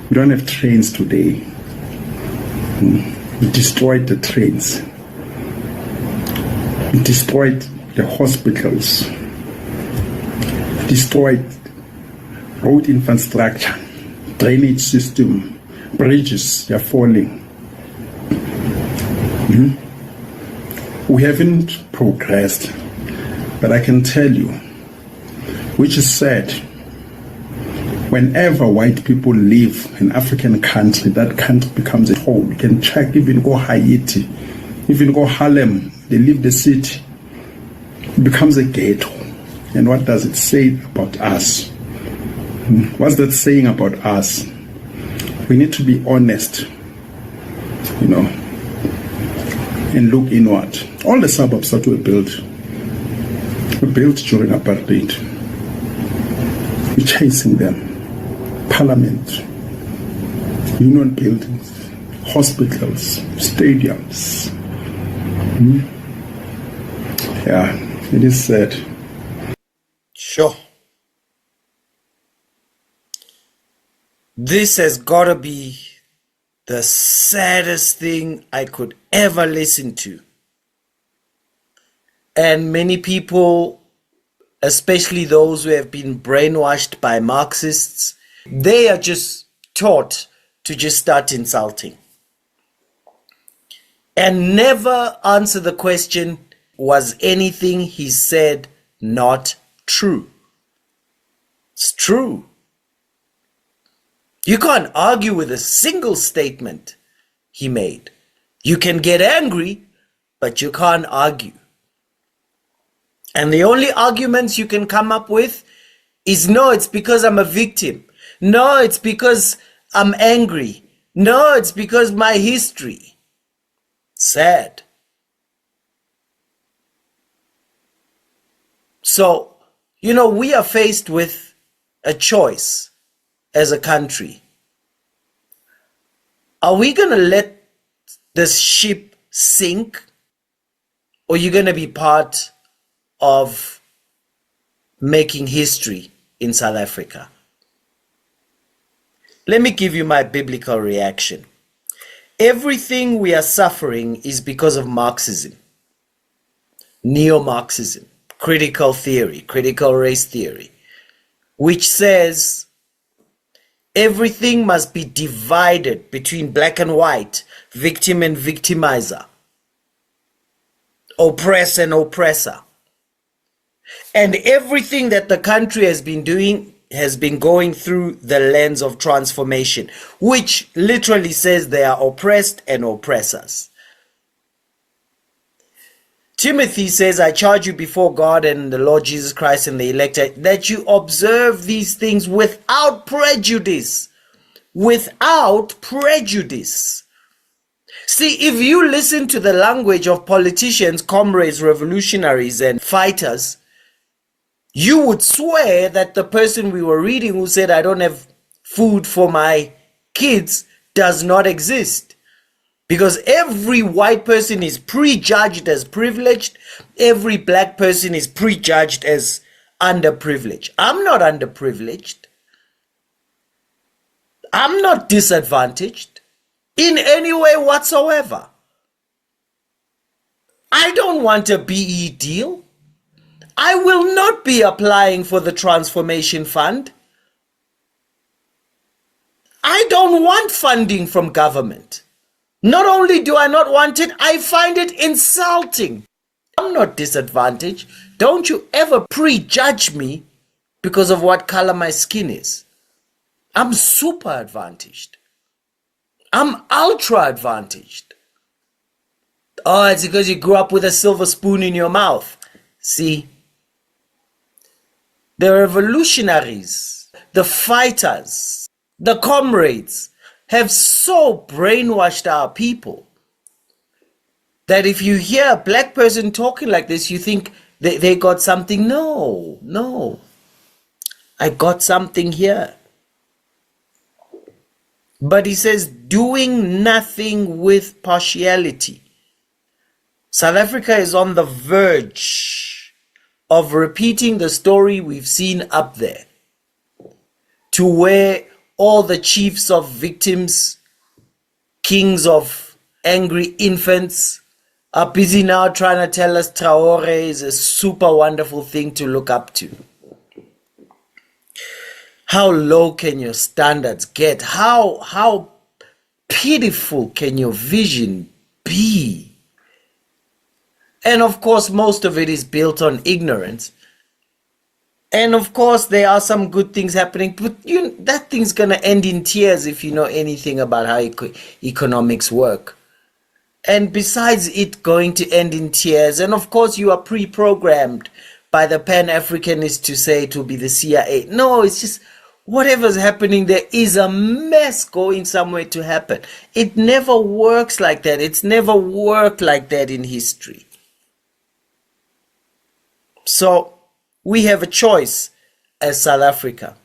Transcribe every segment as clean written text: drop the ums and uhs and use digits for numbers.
We don't have trains today. We destroyed the trains. We destroyed the hospitals. Destroyed road infrastructure, drainage system, bridges are falling. We haven't progressed, but I can tell you, which is sad, whenever white people leave an African country, that country becomes a home. You can check, even go Haiti, even go Harlem, they leave the city, it becomes a ghetto. And what does it say about us? What's that saying about us? We need to be honest, and look inward. All the suburbs that were built during apartheid. We're chasing them. Parliament, union buildings, hospitals, stadiums. Yeah, it is sad. Sure. This has got to be the saddest thing I could ever listen to. And many people, especially those who have been brainwashed by Marxists, they are just taught to just start insulting and never answer the question, was anything he said not true? It's true. You can't argue with a single statement he made. You can get angry, but you can't argue. And the only arguments you can come up with is, no, it's because I'm a victim. No, it's because I'm angry. No, it's because my history. Sad. So, we are faced with a choice as a country. Are we going to let this ship sink, or are you going to be part of making history in South Africa? Let me give you my biblical reaction. Everything we are suffering is because of Marxism, neo-Marxism, critical theory, critical race theory, which says everything must be divided between black and white, victim and victimizer, oppressed and oppressor. And everything that the country has been doing has been going through the lens of transformation, which literally says they are oppressed and oppressors. Timothy says, I charge you before God and the Lord Jesus Christ and the elect, that you observe these things without prejudice. Without prejudice. See, if you listen to the language of politicians, comrades, revolutionaries, and fighters, you would swear that the person we were reading who said, I don't have food for my kids, does not exist. Because every white person is prejudged as privileged. Every black person is prejudged as underprivileged. I'm not underprivileged. I'm not disadvantaged in any way whatsoever. I don't want a BE deal. I will not be applying for the Transformation Fund. I don't want funding from government. Not only do I not want it, I find it insulting. I'm not disadvantaged. Don't you ever prejudge me because of what color my skin is. I'm super advantaged. I'm ultra advantaged. Oh, it's because you grew up with a silver spoon in your mouth. See, the revolutionaries, the fighters, the comrades have so brainwashed our people that if you hear a black person talking like this, you think they got something. No. I got something here. But he says, doing nothing with partiality. South Africa is on the verge of repeating the story we've seen up there, to where all the chiefs of victims, kings of angry infants, are busy now trying to tell us Traore is a super wonderful thing to look up to. How low can your standards get? How pitiful can your vision be? And of course, most of it is built on ignorance. And of course, there are some good things happening, but that thing's going to end in tears if you know anything about how economics work. And besides it going to end in tears, and of course, you are pre-programmed by the Pan-Africanists to say it will be the CIA. No, it's just whatever's happening, there is a mess going somewhere to happen. It never works like that. It's never worked like that in history. So we have a choice as South Africa.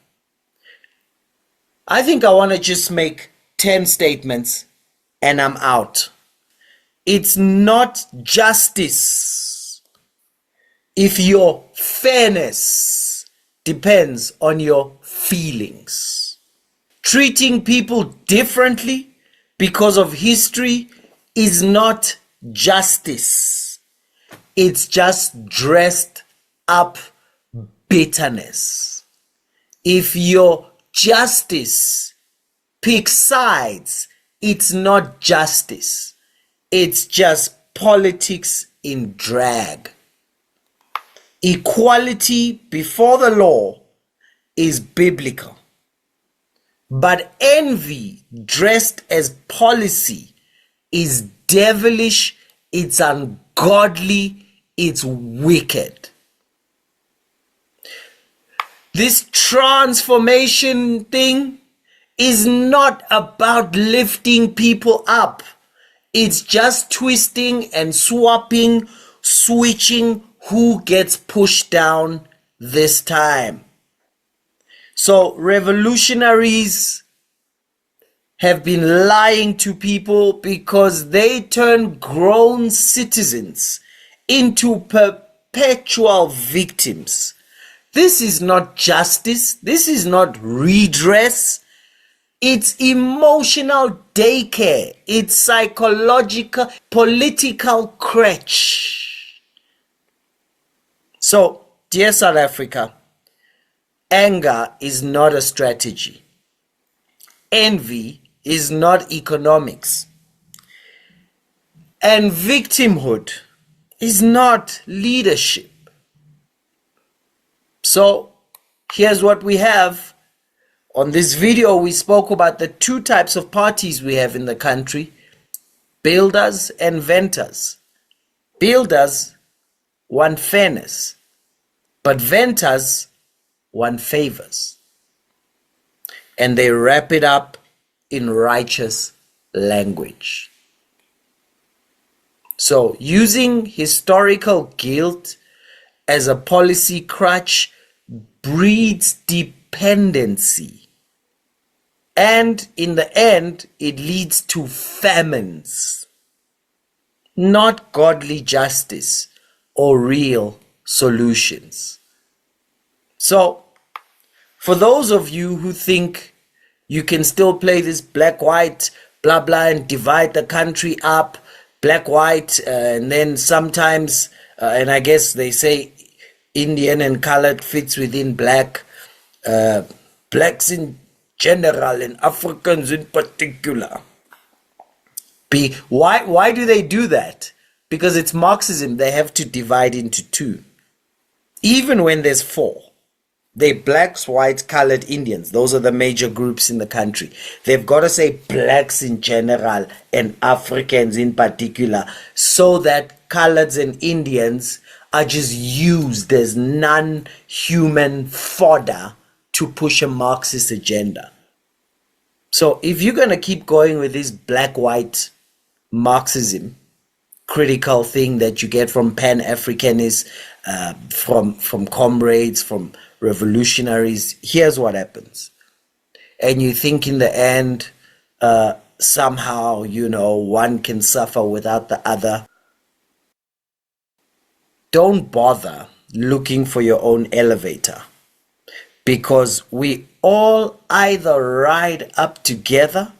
I think I want to just make 10 statements and I'm out. It's not justice if your fairness depends on your feelings. Treating people differently because of history is not justice. It's just dressed up bitterness. If your justice picks sides, it's not justice. It's just politics in drag. Equality before the law is biblical. But envy dressed as policy is devilish, it's ungodly, it's wicked. This transformation thing is not about lifting people up. It's just twisting and swapping, switching who gets pushed down this time. So revolutionaries have been lying to people because they turn grown citizens into perpetual victims. This is not justice. This is not redress. It's emotional daycare. It's psychological, political crutch. So, dear South Africa, anger is not a strategy. Envy is not economics. And victimhood is not leadership. So, here's what we have. On this video, we spoke about the two types of parties we have in the country: builders and venters. Builders want fairness, but venters want favors. And they wrap it up in righteous language. So, using historical guilt as a policy crutch breeds dependency. And in the end, it leads to famines, not godly justice or real solutions. So, for those of you who think you can still play this black-white, blah, blah, and divide the country up, black-white, and then sometimes, and I guess they say Indian and colored fits within black, blacks in general and Africans in particular. Why do they do that? Because it's Marxism. They have to divide into two. Even when there's four. They're blacks, whites, colored, Indians. Those are the major groups in the country. They've got to say blacks in general and Africans in particular, so that coloreds and Indians are just used as non-human fodder to push a Marxist agenda. So if you're going to keep going with this black-white Marxism, critical thing that you get from Pan-Africanists, from comrades, from revolutionaries, here's what happens. And you think in the end, somehow, one can suffer without the other. Don't bother looking for your own elevator, because we all either ride up together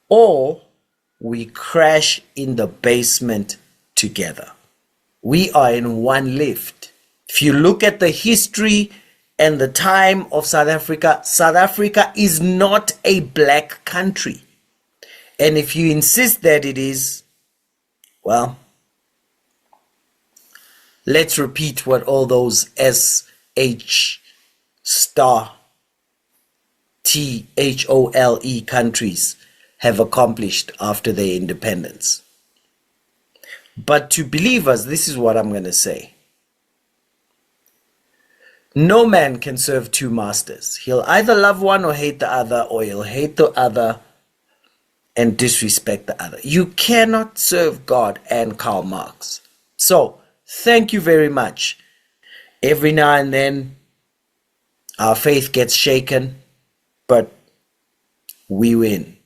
or we crash in the basement together. We are in one lift. If you look at the history and the time of South Africa is not a black country. And if you insist that it is, well, let's repeat what all those SH star THOLE countries have accomplished after their independence. But to believers, this is what I'm going to say. No man can serve two masters. He'll either love one or hate the other, or he'll hate the other and disrespect the other. You cannot serve God and Karl Marx. So, thank you very much. Every now and then, our faith gets shaken, but we win.